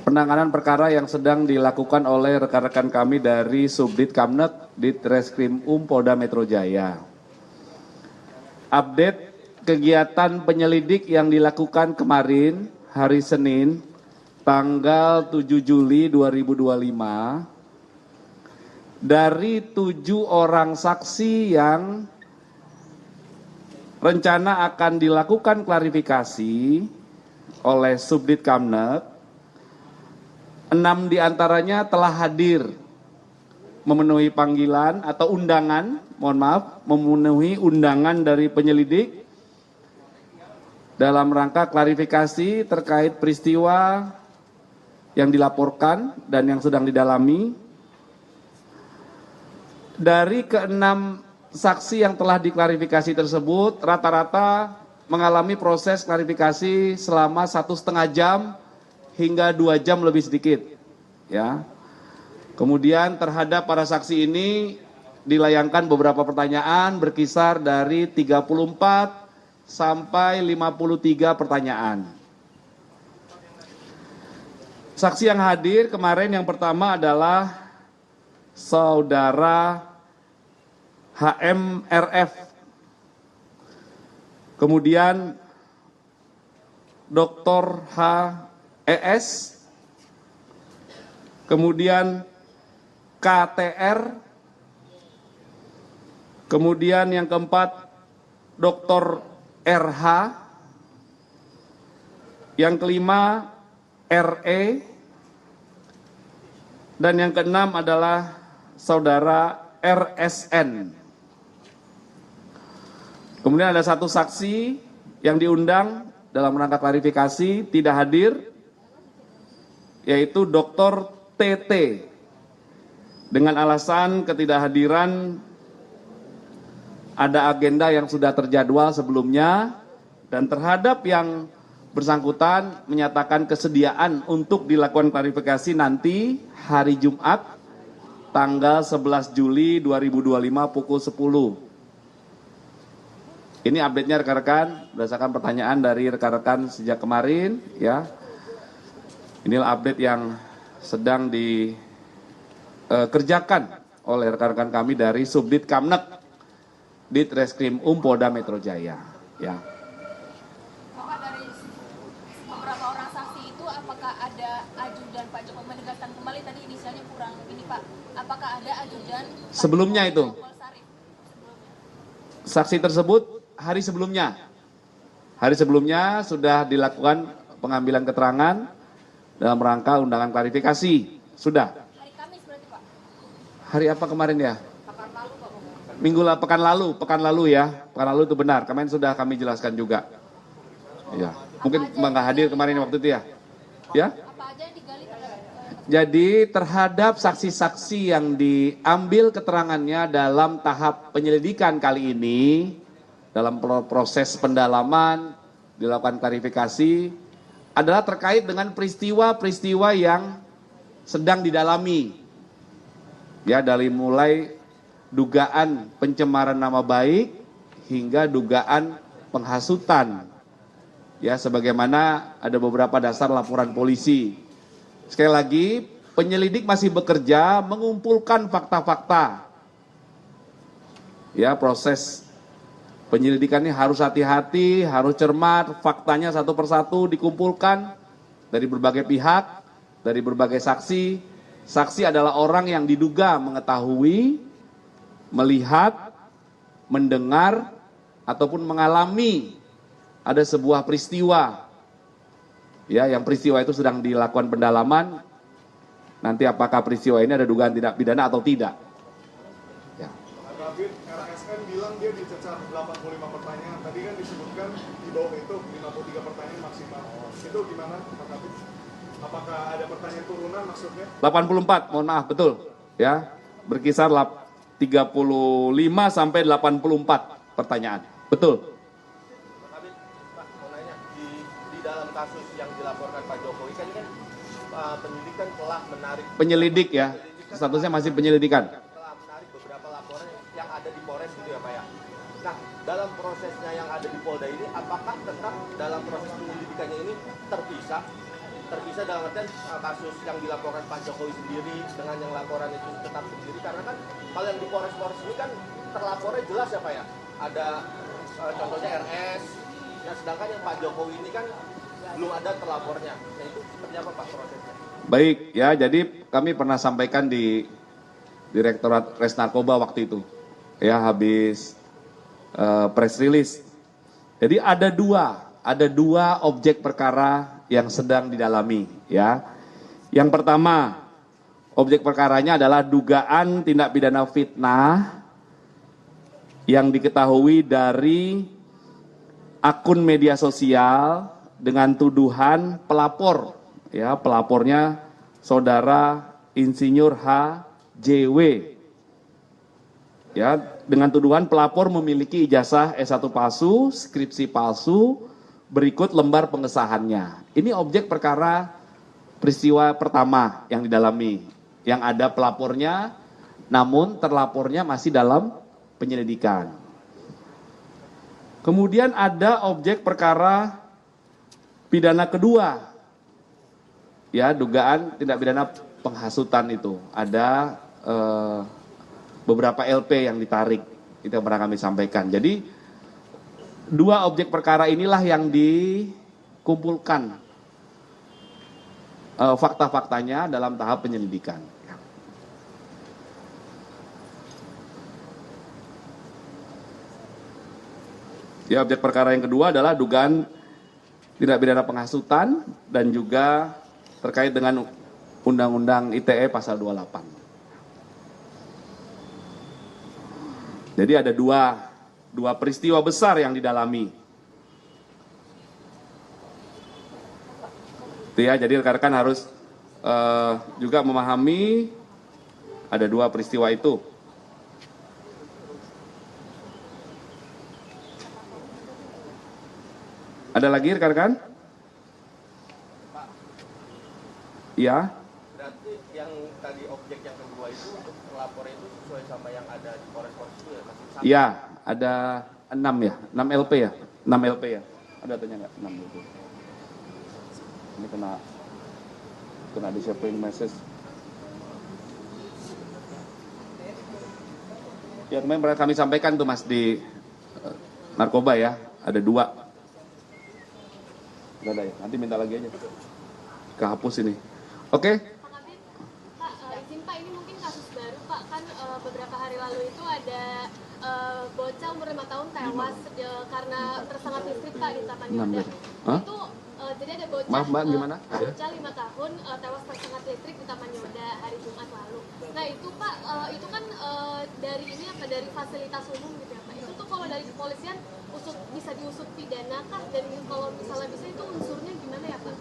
penanganan perkara yang sedang dilakukan oleh rekan-rekan kami dari Subdit Kamnek Ditreskrim Polda Metro Jaya. Update kegiatan penyelidik yang dilakukan kemarin hari Senin tanggal 7 Juli 2025 dari 7 orang saksi yang rencana akan dilakukan klarifikasi oleh Subdit Kamnek, 6 diantaranya telah hadir memenuhi panggilan atau undangan, memenuhi undangan dari penyelidik dalam rangka klarifikasi terkait peristiwa yang dilaporkan dan yang sedang didalami. Dari ke-6 saksi yang telah diklarifikasi tersebut, rata-rata mengalami proses klarifikasi selama 1,5 jam hingga 2 jam lebih sedikit. Ya. Kemudian terhadap para saksi ini dilayangkan beberapa pertanyaan berkisar dari 34 sampai 53 pertanyaan. Saksi yang hadir kemarin yang pertama adalah Saudara HMRF. Kemudian Dr. HES. Kemudian KTR. Kemudian yang keempat Dr. RH. Yang kelima RE. Dan yang keenam adalah Saudara RSN. Kemudian ada satu saksi yang diundang dalam rangka klarifikasi tidak hadir, yaitu Dr. TT. Dengan alasan ketidakhadiran ada agenda yang sudah terjadwal sebelumnya dan terhadap yang bersangkutan menyatakan kesediaan untuk dilakukan klarifikasi nanti hari Jumat tanggal 11 Juli 2025 pukul 10. Ini update-nya rekan-rekan berdasarkan pertanyaan dari rekan-rekan sejak kemarin ya. Inilah update yang sedang dikerjakan oleh rekan-rekan kami dari Subdit Kamnek Ditreskrim Polda Metro Jaya ya. Bapak, dari beberapa orang saksi itu apakah ada ajudan Pak Jokowi, menegaskan kembali tadi inisialnya kurang ini Pak, apakah ada ajudan sebelumnya itu? Saksi tersebut hari sebelumnya sudah dilakukan pengambilan keterangan dalam rangka undangan klarifikasi. Sudah. Hari Kamis berarti Pak? Hari apa kemarin ya? Pekan lalu ya. Pekan lalu itu benar. Kemarin sudah kami jelaskan juga. Ya. Mungkin nggak hadir kemarin waktu itu ya. Ya. Apa aja yang digali Jadi terhadap saksi-saksi yang diambil keterangannya dalam tahap penyelidikan kali ini, dalam proses pendalaman, dilakukan klarifikasi, adalah terkait dengan peristiwa-peristiwa yang sedang didalami. Ya, dari mulai dugaan pencemaran nama baik hingga dugaan penghasutan. Ya, sebagaimana ada beberapa dasar laporan polisi. Sekali lagi, penyelidik masih bekerja mengumpulkan fakta-fakta. Ya, proses penyelidikan ini harus hati-hati, harus cermat, faktanya satu persatu dikumpulkan dari berbagai pihak, dari berbagai saksi. Saksi adalah orang yang diduga mengetahui, melihat, mendengar, ataupun mengalami ada sebuah peristiwa. Ya, yang peristiwa itu sedang dilakukan pendalaman. Nanti apakah peristiwa ini ada dugaan tindak pidana atau tidak. Ya. RSN bilang dia dicecar 85 pertanyaan. Tadi kan disebutkan di bawah itu 53 pertanyaan maksimal. Itu gimana Pak Kabit? Apakah ada pertanyaan turunan maksudnya? 84, mohon maaf, betul. Ya, berkisar 35 sampai 84 pertanyaan. Betul. Pak, mau nanya, di dalam kasus yang dilaporkan Pak Jokowi kan penyidik kan telah menarik penyelidik ya, statusnya masih penyelidikan. Telah menarik beberapa laporan yang ada di Polres gitu ya Pak ya. Nah, dalam prosesnya yang ada di Polda ini, apakah tetap dalam proses penyelidikannya ini terpisah terpisah dalam artian kasus yang dilaporkan Pak Jokowi sendiri dengan yang laporan itu tetap sendiri, karena kan kalau yang di Polres ini kan terlapornya jelas ya Pak ya, ada contohnya RS, nah sedangkan yang Pak Jokowi ini kan belum ada terlapornya. Nah itu seperti apa Pak prosesnya? Baik ya, jadi kami pernah sampaikan di Direktorat Res Narkoba waktu itu, ya habis press release. Jadi ada dua objek perkara yang sedang didalami, ya. Yang pertama, objek perkaranya adalah dugaan tindak pidana fitnah yang diketahui dari akun media sosial dengan tuduhan pelapor, ya, pelapornya saudara Insinyur HJW, ya, dengan tuduhan pelapor memiliki ijazah S1 palsu, skripsi palsu, berikut lembar pengesahannya. Ini objek perkara peristiwa pertama yang didalami, yang ada pelapornya, namun terlapornya masih dalam penyelidikan. Kemudian ada objek perkara pidana kedua, ya, dugaan tindak pidana penghasutan itu. Ada beberapa LP yang ditarik, itu yang pernah kami sampaikan. Jadi dua objek perkara inilah yang dikumpulkan fakta-faktanya dalam tahap penyelidikan. Ya, objek perkara yang kedua adalah dugaan tindak pidana penghasutan dan juga terkait dengan Undang-Undang ITE pasal 28. Jadi ada dua peristiwa besar yang didalami. Itu ya, jadi rekan-rekan harus juga memahami ada dua peristiwa itu. Ada lagi rekan-rekan? Iya. Berarti yang tadi objek yang kedua itu untuk pelapor itu sesuai sama yang ada di Polres itu ya masih sama? Iya, ada 6 ya, 6 LP ya, 6 LP ya. Ada tanya nggak? 6 LP. Ini kena disiapin message. Ya, kemarin pernah kami sampaikan tuh Mas di narkoba ya, ada 2. Udah ada ya, nanti minta lagi aja. Kehapus ini. Oke. Pak Kabit, Pak, izin Pak, ini mungkin kasus baru Pak, kan beberapa hari lalu itu ada bocah umur 5 tahun tewas karena tersengat listrik Pak di Taman Yoda. Itu jadi ada bocah, Maaf Mbak, gimana? Bocah 5 tahun tewas tersengat listrik di Taman Yoda hari Jumat lalu. Nah itu Pak, itu kan dari ini apa, dari fasilitas umum gitu ya Pak. Itu tuh kalau dari kepolisian bisa diusut pidana kah, dan kalau misalnya bisa itu unsurnya gimana ya Pak?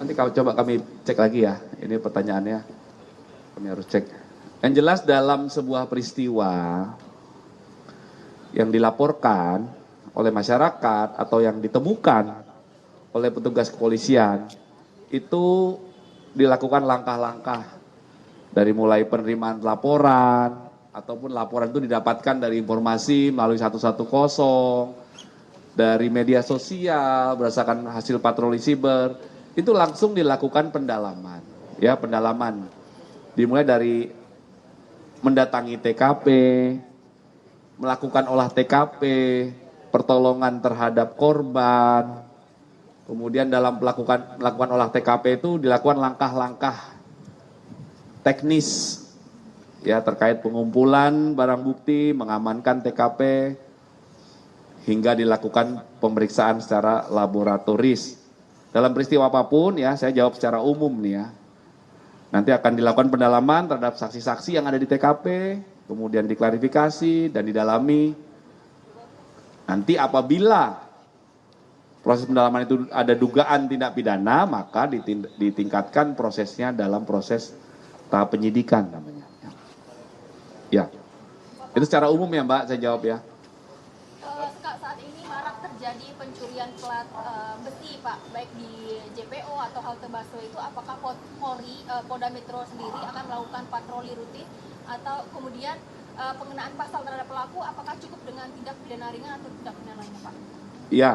Nanti kalau coba kami cek lagi ya, ini pertanyaannya kami harus cek. Yang jelas dalam sebuah peristiwa yang dilaporkan oleh masyarakat atau yang ditemukan oleh petugas kepolisian, itu dilakukan langkah-langkah dari mulai penerimaan laporan, ataupun laporan itu didapatkan dari informasi melalui 110, dari media sosial, berdasarkan hasil patroli siber, itu langsung dilakukan pendalaman. Ya, pendalaman. Dimulai dari mendatangi TKP, melakukan olah TKP, pertolongan terhadap korban. Kemudian dalam melakukan olah TKP itu dilakukan langkah-langkah teknis, ya, terkait pengumpulan barang bukti, mengamankan TKP, hingga dilakukan pemeriksaan secara laboratoris. Dalam peristiwa apapun ya, saya jawab secara umum nih ya. Nanti akan dilakukan pendalaman terhadap saksi-saksi yang ada di TKP, kemudian diklarifikasi dan didalami. Nanti apabila proses pendalaman itu ada dugaan tindak pidana, maka ditingkatkan prosesnya dalam proses tahap penyidikan namanya. Ya, itu secara umum ya Mbak, saya jawab ya. Saat ini marak terjadi pencurian plat besi Pak, baik di JPO atau halte busway itu, apakah Polri, Polda Metro sendiri akan melakukan patroli rutin, atau kemudian pengenaan pasal terhadap pelaku apakah cukup dengan tindak pidana ringan atau tindak pidana lainnya Pak? Iya.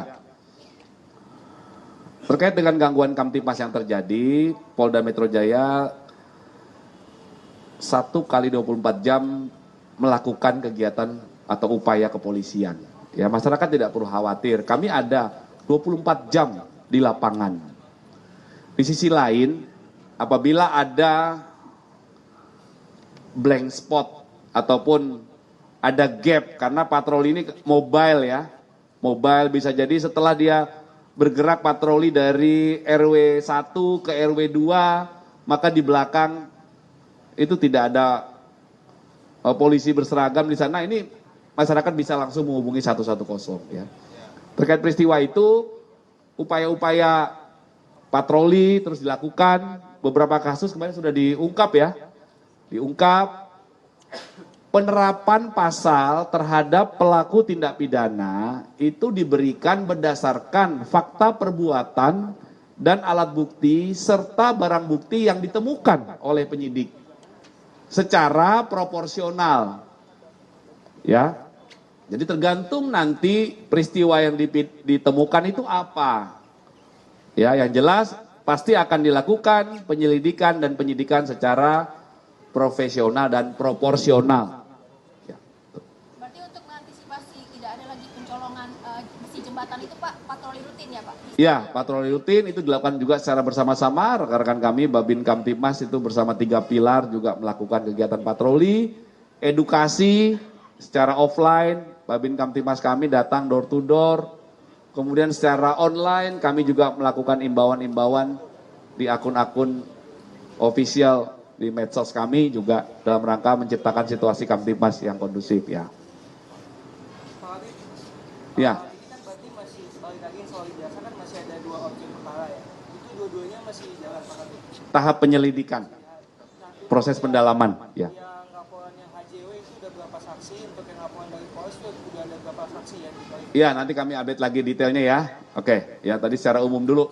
Terkait dengan gangguan Kamtipmas yang terjadi, Polda Metro Jaya 1 kali 24 jam melakukan kegiatan atau upaya kepolisian. Ya, masyarakat tidak perlu khawatir. Kami ada 24 jam di lapangan. Di sisi lain, apabila ada blank spot ataupun ada gap karena patroli ini mobile ya. Mobile bisa jadi setelah dia bergerak patroli dari RW 1 ke RW 2, maka di belakang itu tidak ada polisi berseragam di sana. Ini masyarakat bisa langsung menghubungi 110 ya. Terkait peristiwa itu, upaya-upaya patroli terus dilakukan. Beberapa kasus kemarin sudah diungkap ya. Diungkap penerapan pasal terhadap pelaku tindak pidana itu diberikan berdasarkan fakta perbuatan dan alat bukti serta barang bukti yang ditemukan oleh penyidik secara proporsional. Ya. Jadi tergantung nanti peristiwa yang ditemukan itu apa. Ya, yang jelas pasti akan dilakukan penyelidikan dan penyidikan secara profesional dan proporsional. Berarti untuk mengantisipasi tidak ada lagi pencolongan besi jembatan itu Pak, patroli rutin ya Pak? Ya, patroli rutin itu dilakukan juga secara bersama-sama. Rekan-rekan kami, Babin Kamtipmas itu bersama 3 pilar juga melakukan kegiatan patroli, edukasi secara offline. Babin Kamtipmas kami datang door to door. Kemudian secara online kami juga melakukan imbauan-imbauan di akun-akun official di medsos kami juga dalam rangka menciptakan situasi Kamtipmas yang kondusif ya. Pak Habib, Ya. ini kan berarti masih sekali lagi soal ijazah kan masih ada 2 objek perkara ya. Itu dua-duanya masih jalan Pak Habib. Tahap penyelidikan, proses pendalaman ya. Yang laporan yang HJW itu udah berapa saksi, untuk yang laporan dari Polres itu udah ada berapa saksi ya? Iya, nanti kami update lagi detailnya ya. Oke, ya tadi secara umum dulu.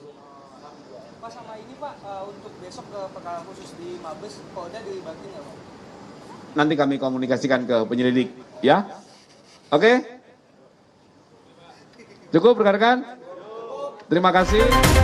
Pak sama ini Pak, untuk besok ke perkara khusus di Mabes, Polda dilibatin nggak Pak? Nanti kami komunikasikan ke penyelidik ya. Oke. Cukup rekan-rekan? Terima kasih.